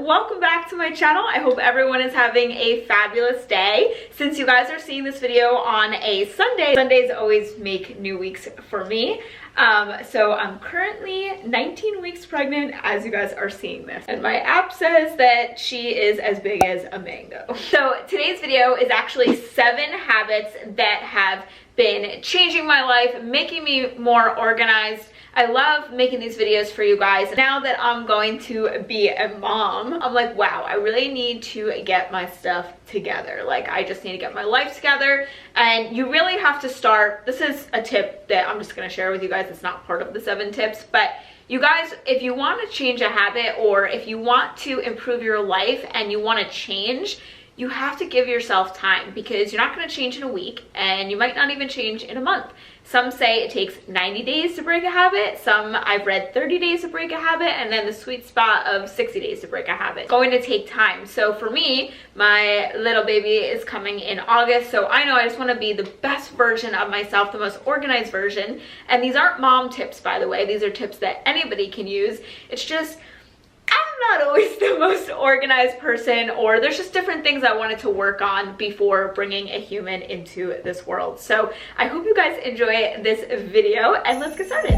welcome back to my channel. I hope everyone is having a fabulous day. Since you guys are seeing this video on a Sunday, Sundays always make new weeks for me. So I'm currently 19 weeks pregnant as you guys are seeing this. And my app says that she is as big as a mango. So today's video is actually 7 habits that have been changing my life, making me more organized. I love making these videos for you guys. Now that I'm going to be a mom, I'm like, wow, I really need to get my stuff together. Like, I just need to get my life together. And you really have to start. This is a tip that I'm just gonna share with you guys. It's not part of the 7 tips, but you guys, if you want to change a habit or if you want to improve your life and you want to change, you have to give yourself time, because you're not going to change in a week and you might not even change in a month. Some say it takes 90 days to break a habit. Some, I've read 30 days to break a habit, and then the sweet spot of 60 days to break a habit. It's going to take time. So for me, my little baby is coming in August, so I know I just want to be the best version of myself, the most organized version. And these aren't mom tips, by the way. These are tips that anybody can use. It's just, I'm not always the most organized person, or there's just different things I wanted to work on before bringing a human into this world. So I hope you guys enjoy this video, and let's get started.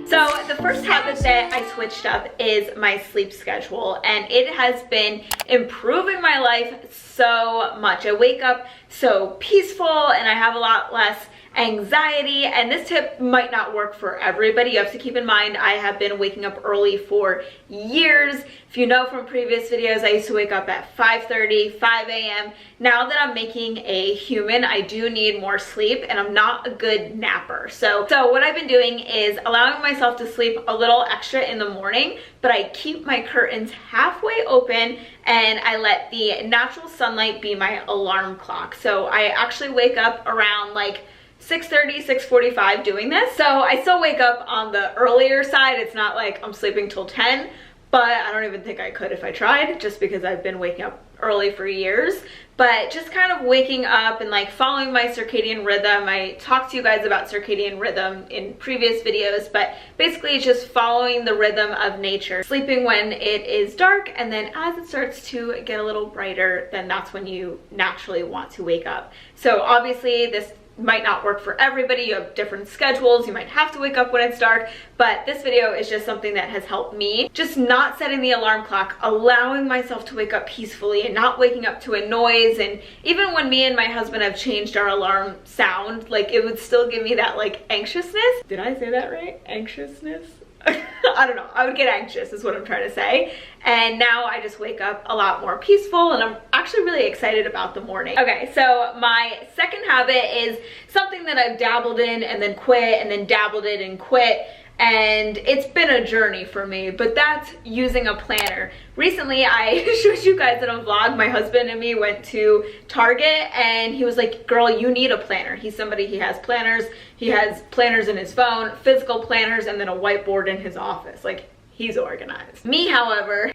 So the first habit that I switched up is my sleep schedule, and it has been improving my life so much. I wake up so peaceful and I have a lot less anxiety, and this tip might not work for everybody. You have to keep in mind, I have been waking up early for years. If you know from previous videos, I used to wake up at 5:30, 5 a.m. Now that I'm making a human, I do need more sleep, and I'm not a good napper. So what I've been doing is allowing myself to sleep a little extra in the morning, but I keep my curtains halfway open and I let the natural sunlight be my alarm clock. So I actually wake up around like 6:30, 6:45 doing this. So I still wake up on the earlier side. It's not like I'm sleeping till 10, but I don't even think I could if I tried, just because I've been waking up early for years. But just kind of waking up and like following my circadian rhythm. I talked to you guys about circadian rhythm in previous videos, but basically it's just following the rhythm of nature. Sleeping when it is dark, and then as it starts to get a little brighter, then that's when you naturally want to wake up. So obviously this might not work for everybody. You have different schedules. You might have to wake up when it's dark, but this video is just something that has helped me. Just not setting the alarm clock, allowing myself to wake up peacefully and not waking up to a noise. And even when me and my husband have changed our alarm sound, like it would still give me that like anxiousness. Did I say that right? Anxiousness? I don't know. I would get anxious is what I'm trying to say. And now I just wake up a lot more peaceful, and I'm actually really excited about the morning. Okay, so my second habit is something that I've dabbled in and then quit, and then dabbled in and quit. And it's been a journey for me, but that's using a planner. Recently, I showed you guys in a vlog, my husband and me went to Target, and he was like, girl, you need a planner. He's somebody, he has planners. He has planners in his phone, physical planners, and then a whiteboard in his office. Like, he's organized. Me, however,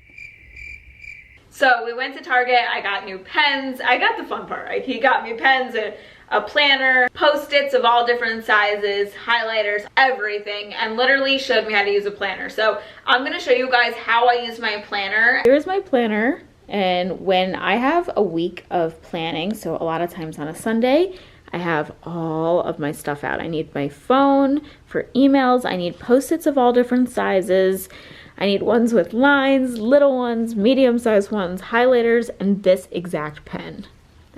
so we went to Target, I got new pens. I got the fun part, right? He got me pens, a planner, Post-its of all different sizes, highlighters, everything, and literally showed me how to use a planner. So I'm gonna show you guys how I use my planner. Here's my planner, and when I have a week of planning, so a lot of times on a Sunday, I have all of my stuff out. I need my phone for emails, I need Post-its of all different sizes, I need ones with lines, little ones, medium-sized ones, highlighters, and this exact pen.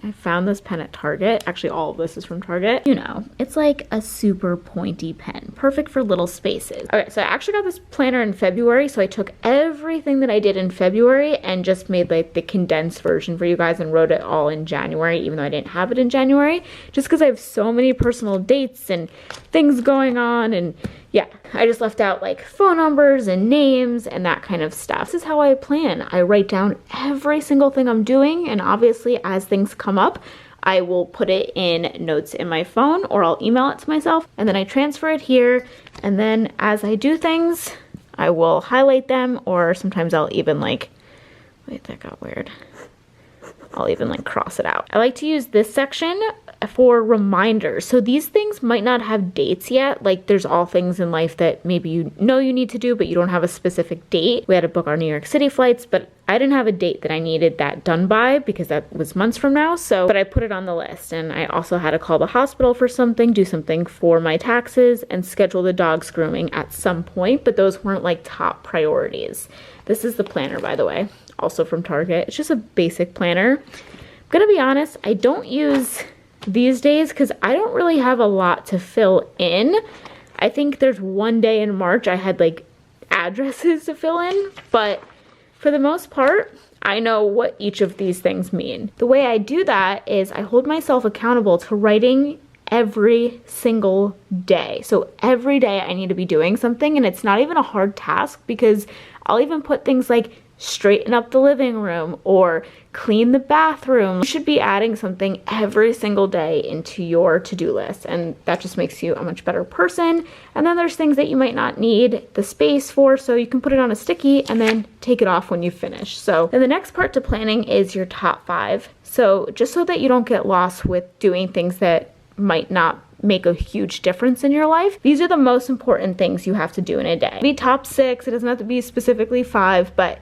I found this pen at Target. Actually, all of this is from Target. You know, it's like a super pointy pen, perfect for little spaces. Okay, so I actually got this planner in February, so I took everything that I did in February and just made like the condensed version for you guys and wrote it all in January, even though I didn't have it in January, just because I have so many personal dates and things going on. And yeah, I just left out like phone numbers and names and that kind of stuff. This is how I plan. I write down every single thing I'm doing, and obviously as things come up, I will put it in notes in my phone, or I'll email it to myself, and then I transfer it here, and then as I do things, I will highlight them, or sometimes I'll even like, wait, that got weird. I'll even like cross it out. I like to use this section for reminders. So these things might not have dates yet. Like there's all things in life that maybe you know you need to do, but you don't have a specific date. We had to book our New York City flights, but I didn't have a date that I needed that done by because that was months from now. But I put it on the list, and I also had to call the hospital for something, do something for my taxes, and schedule the dog's grooming at some point, but those weren't like top priorities. This is the planner, by the way, also from Target. It's just a basic planner. I'm gonna be honest, I don't use these days because I don't really have a lot to fill in. I think there's one day in March I had like addresses to fill in, but for the most part, I know what each of these things mean. The way I do that is I hold myself accountable to writing every single day. So every day I need to be doing something, and it's not even a hard task because I'll even put things like straighten up the living room or clean the bathroom. You should be adding something every single day into your to-do list, and that just makes you a much better person. And then there's things that you might not need the space for, so you can put it on a sticky and then take it off when you finish. So then the next part to planning is your top 5. So just so that you don't get lost with doing things that might not make a huge difference in your life, these are the most important things you have to do in a day. Be top 6, it doesn't have to be specifically 5, but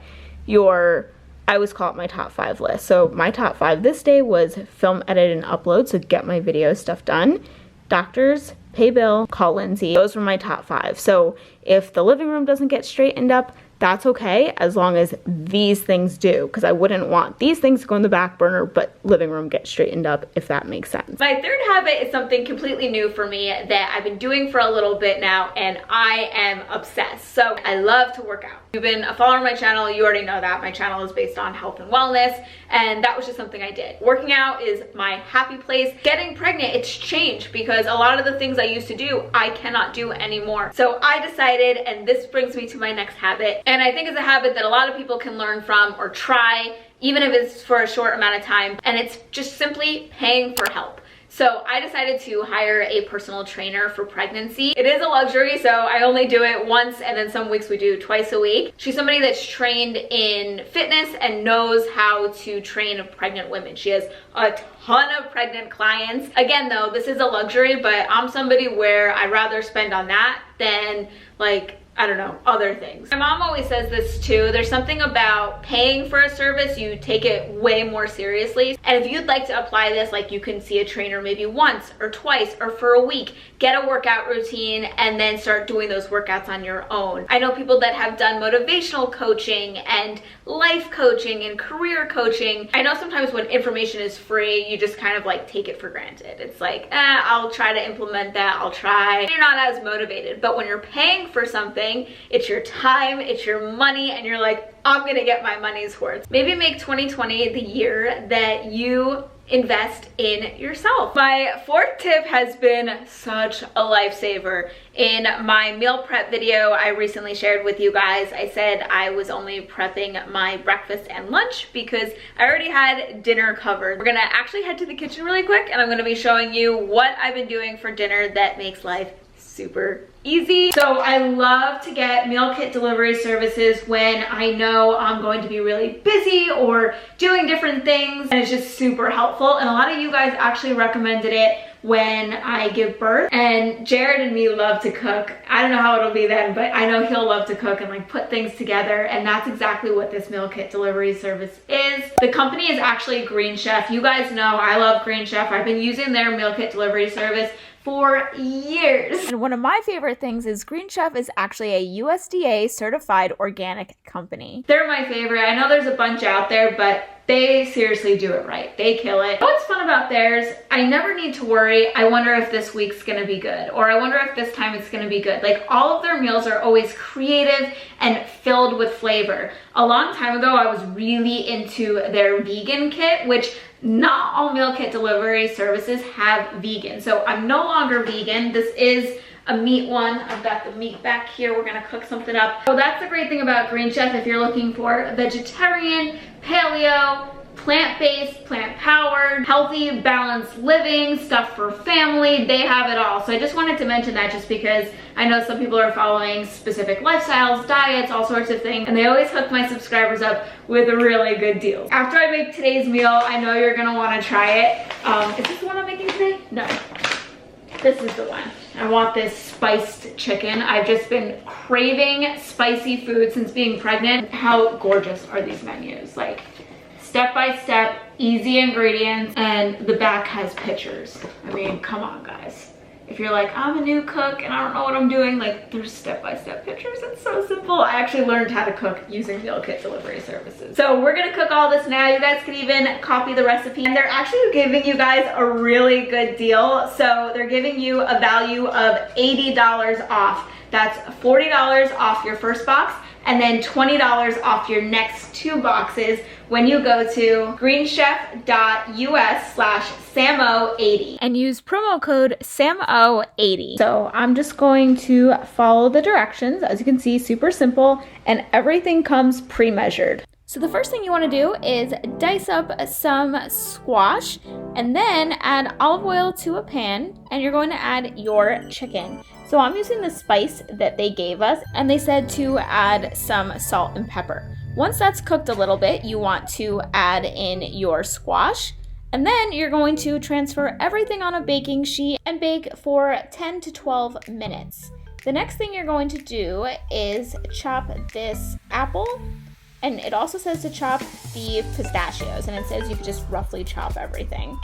I always call it my top 5 list. So my top 5 this day was film, edit, and upload, so get my video stuff done. Doctors, pay bill, call Lindsay. Those were my top 5. So if the living room doesn't get straightened up, that's okay as long as these things do, because I wouldn't want these things to go in the back burner but living room get straightened up, if that makes sense. My third habit is something completely new for me that I've been doing for a little bit now, and I am obsessed. So I love to work out. If you've been a follower of my channel, you already know that my channel is based on health and wellness, and that was just something I did. Working out is my happy place. Getting pregnant, it's changed because a lot of the things I used to do, I cannot do anymore. So I decided, and this brings me to my next habit, and I think it's a habit that a lot of people can learn from or try, even if it's for a short amount of time, and it's just simply paying for help. So I decided to hire a personal trainer for pregnancy. It is a luxury, so I only do it once, and then some weeks we do twice a week. She's somebody that's trained in fitness and knows how to train pregnant women. She has a ton of pregnant clients. Again though, this is a luxury, but I'm somebody where I'd rather spend on that than like, I don't know, other things. My mom always says this too. There's something about paying for a service, you take it way more seriously. And if you'd like to apply this, like you can see a trainer maybe once or twice or for a week, get a workout routine, and then start doing those workouts on your own. I know people that have done motivational coaching and life coaching and career coaching. I know sometimes when information is free, you just kind of like take it for granted. It's like, I'll try to implement that, I'll try. You're not as motivated. But when you're paying for something, it's your time, it's your money, and you're like, I'm gonna get my money's worth. Maybe make 2020 the year that you invest in yourself. My fourth tip has been such a lifesaver. In my meal prep video I recently shared with you guys, I said I was only prepping my breakfast and lunch because I already had dinner covered. We're gonna actually head to the kitchen really quick, and I'm gonna be showing you what I've been doing for dinner that makes life super easy. So I love to get meal kit delivery services when I know I'm going to be really busy or doing different things, and it's just super helpful. And a lot of you guys actually recommended it when I give birth, and Jared and me love to cook. I don't know how it'll be then, but I know he'll love to cook and like put things together, and that's exactly what this meal kit delivery service is. The company is actually Green Chef. You guys know I love Green Chef. I've been using their meal kit delivery service for years. And one of my favorite things is Green Chef is actually a USDA certified organic company. They're my favorite. I know there's a bunch out there, but they seriously do it right. They kill it. What's fun about theirs, I never need to worry, I wonder if this week's gonna be good, or I wonder if this time it's gonna be good. Like, all of their meals are always creative and filled with flavor. A long time ago, I was really into their vegan kit, which not all meal kit delivery services have vegan. So I'm no longer vegan. This is a meat one. I've got the meat back here. We're gonna cook something up. So that's the great thing about Green Chef if you're looking for vegetarian, paleo, plant-based, plant-powered, healthy, balanced living, stuff for family. They have it all. So I just wanted to mention that just because I know some people are following specific lifestyles, diets, all sorts of things, and they always hook my subscribers up with really good deals. After I make today's meal, I know you're gonna wanna try it. Is this the one I'm making today? No. This is the one. I want this spiced chicken. I've just been craving spicy food since being pregnant. How gorgeous are these menus? Like, step by step, easy ingredients, and the back has pictures. I mean, come on, guys. If you're like, I'm a new cook and I don't know what I'm doing, like, there's step-by-step pictures. It's so simple. I actually learned how to cook using meal kit delivery services. So we're gonna cook all this now. You guys can even copy the recipe. And they're actually giving you guys a really good deal. So they're giving you a value of $80 off. That's $40 off your first box and then $20 off your next 2 boxes when you go to greenchef.us/SAMO80 and use promo code SAMO80. So I'm just going to follow the directions. As you can see, super simple, and everything comes pre-measured. So the first thing you want to do is dice up some squash and then add olive oil to a pan, and you're going to add your chicken. So I'm using the spice that they gave us, and they said to add some salt and pepper. Once that's cooked a little bit, you want to add in your squash, and then you're going to transfer everything on a baking sheet and bake for 10 to 12 minutes. The next thing you're going to do is chop this apple, and it also says to chop the pistachios, and it says you can just roughly chop everything.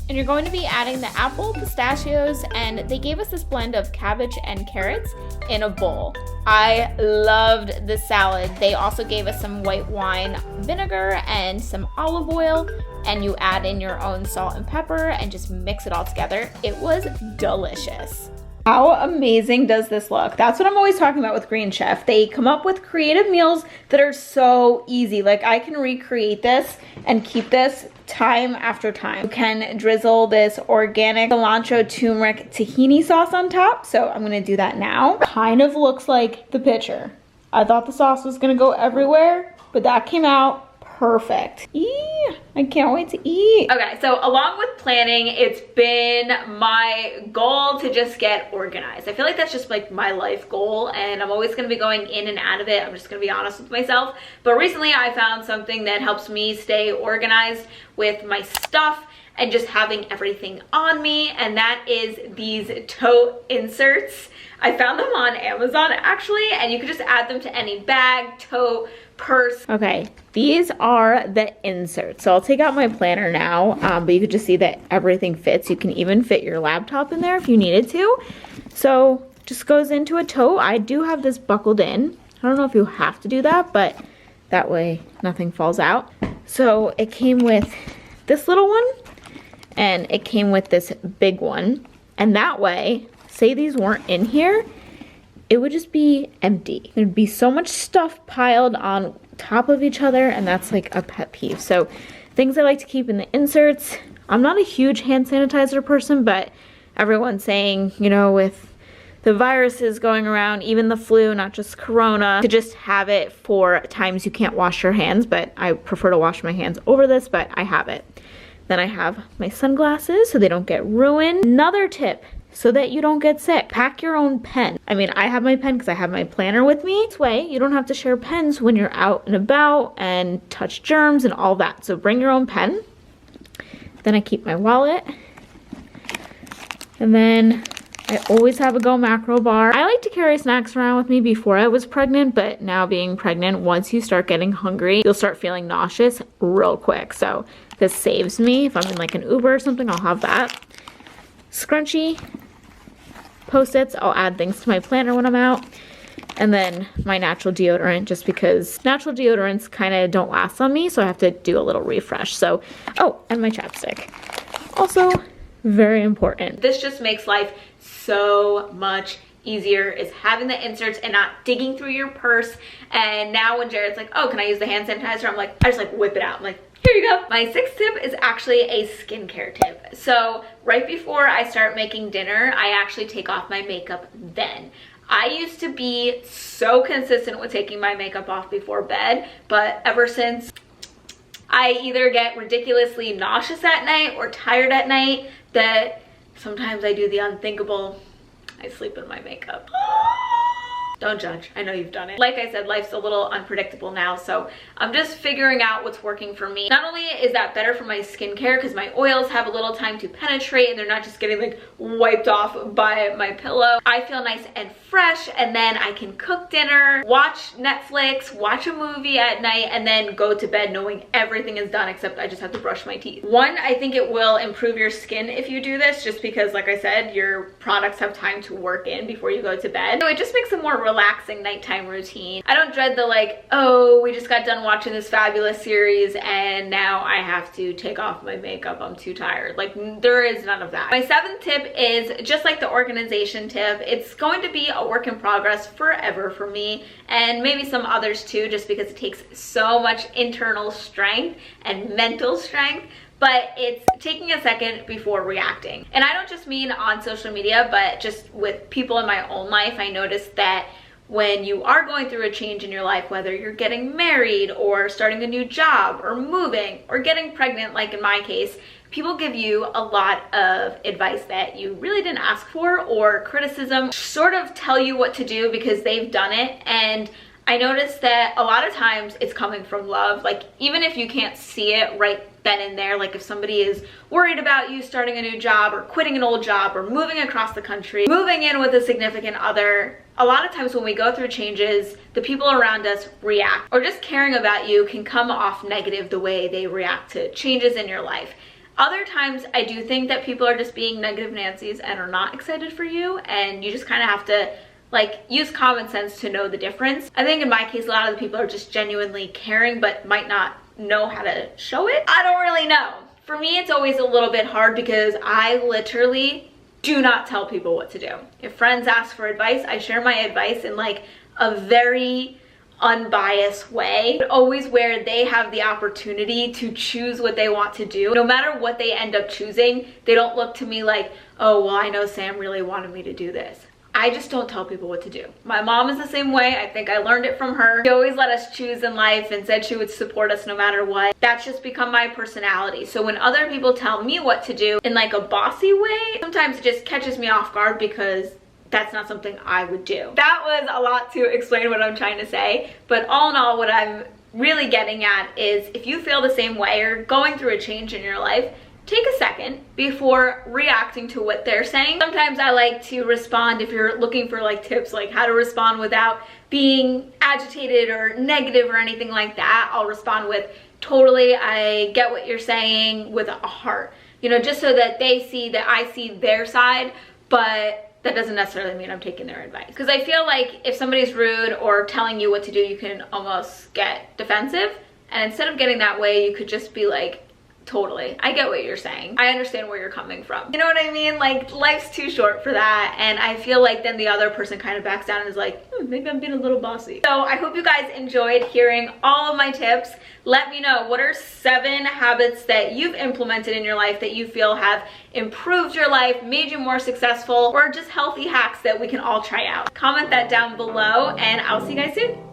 And you're going to be adding the apple, pistachios, and they gave us this blend of cabbage and carrots in a bowl. I loved the salad. They also gave us some white wine vinegar and some olive oil, and you add in your own salt and pepper and just mix it all together. It was delicious. How amazing does this look? That's what I'm always talking about with Green Chef. They come up with creative meals that are so easy. Like, I can recreate this and keep this time after time. You can drizzle this organic cilantro turmeric tahini sauce on top. So I'm gonna do that now. Kind of looks like the picture. I thought the sauce was gonna go everywhere, but that came out perfect. I can't wait to eat. Okay, so along with planning, it's been my goal to just get organized. I feel like that's just like my life goal, and I'm always gonna be going in and out of it. I'm just gonna be honest with myself. But recently I found something that helps me stay organized with my stuff and just having everything on me, and that is these tote inserts. I found them on Amazon actually, and you can just add them to any bag, tote, purse. Okay, these are the inserts. So I'll take out my planner now, but you can just see that everything fits. You can even fit your laptop in there if you needed to. So just goes into a tote. I do have this buckled in. I don't know if you have to do that, but that way nothing falls out. So it came with this little one, and it came with this big one. And that way, say these weren't in here, it would just be empty. There'd be so much stuff piled on top of each other, and that's like a pet peeve. So things I like to keep in the inserts. I'm not a huge hand sanitizer person, but everyone's saying, you know, with the viruses going around, even the flu, not just corona, to just have it for times you can't wash your hands, but I prefer to wash my hands over this, but I have it. Then I have my sunglasses so they don't get ruined. Another tip, so that you don't get sick, pack your own pen. I mean, I have my pen because I have my planner with me. This way, you don't have to share pens when you're out and about and touch germs and all that. So bring your own pen. Then I keep my wallet. And then I always have a Go Macro bar. I like to carry snacks around with me before I was pregnant, but now being pregnant, once you start getting hungry, you'll start feeling nauseous real quick. So this saves me. If I'm in like an Uber or something, I'll have that. Scrunchie, Post-its, I'll add things to my planner when I'm out, and then my natural deodorant, just because natural deodorants kind of don't last on me, so I have to do a little refresh. So, oh, and my chapstick. Also, very important. This just makes life so much easier, is having the inserts and not digging through your purse. And now when Jared's like, oh, can I use the hand sanitizer? I'm like, I just like whip it out. I'm like, here you go. My sixth tip is actually a skincare tip. So right before I start making dinner, I actually take off my makeup then. I used to be so consistent with taking my makeup off before bed, but ever since, I either get ridiculously nauseous at night or tired at night that sometimes I do the unthinkable. I sleep in my makeup. Don't judge. I know you've done it. Like I said, life's a little unpredictable now, so I'm just figuring out what's working for me. Not only is that better for my skincare because my oils have a little time to penetrate and they're not just getting like wiped off by my pillow. I feel nice and fresh, and then I can cook dinner, watch Netflix, watch a movie at night, and then go to bed knowing everything is done except I just have to brush my teeth. One, I think it will improve your skin if you do this, just because like I said, your products have time to work in before you go to bed. So it just makes a more relaxing nighttime routine. I don't dread the like, oh, we just got done watching this fabulous series and now I have to take off my makeup, I'm too tired. Like, there is none of that. My 7th tip is just like the organization tip. It's going to be a work in progress forever for me, and maybe some others too, just because it takes so much internal strength and mental strength. But it's taking a second before reacting. And I don't just mean on social media, but just with people in my own life. I noticed that when you are going through a change in your life, whether you're getting married or starting a new job or moving or getting pregnant, like in my case, people give you a lot of advice that you really didn't ask for, or criticism, sort of tell you what to do because they've done it. And I noticed that a lot of times it's coming from love. Like, even if you can't see it right then and there, like if somebody is worried about you starting a new job or quitting an old job or moving across the country, moving in with a significant other, a lot of times when we go through changes, the people around us react, or just caring about you can come off negative the way they react to changes in your life. Other times I do think that people are just being negative Nancy's and are not excited for you, and you just kind of have to like use common sense to know the difference. I think in my case, a lot of the people are just genuinely caring but might not know how to show it. I don't really know. For me, it's always a little bit hard because I literally do not tell people what to do. If friends ask for advice, I share my advice in like a very unbiased way, but always where they have the opportunity to choose what they want to do. No matter what they end up choosing, they don't look to me like, oh, well, I know Sam really wanted me to do this. I just don't tell people what to do. My mom is the same way. I think I learned it from her. She always let us choose in life and said she would support us no matter what. That's just become my personality. So when other people tell me what to do in like a bossy way, sometimes it just catches me off guard because that's not something I would do. That was a lot to explain what I'm trying to say, but all in all, what I'm really getting at is if you feel the same way or going through a change in your life, take a second before reacting to what they're saying. Sometimes I like to respond, if you're looking for like tips like how to respond without being agitated or negative or anything like that, I'll respond with, totally, I get what you're saying, with a heart. You know, just so that they see that I see their side, but that doesn't necessarily mean I'm taking their advice. Because I feel like if somebody's rude or telling you what to do, you can almost get defensive. And instead of getting that way, you could just be like, totally, I get what you're saying. I understand where you're coming from. You know what I mean? Like, life's too short for that. And I feel like then the other person kind of backs down and is like, maybe I'm being a little bossy. So I hope you guys enjoyed hearing all of my tips. Let me know, what are 7 habits that you've implemented in your life that you feel have improved your life, made you more successful, or just healthy hacks that we can all try out? Comment that down below, and I'll see you guys soon.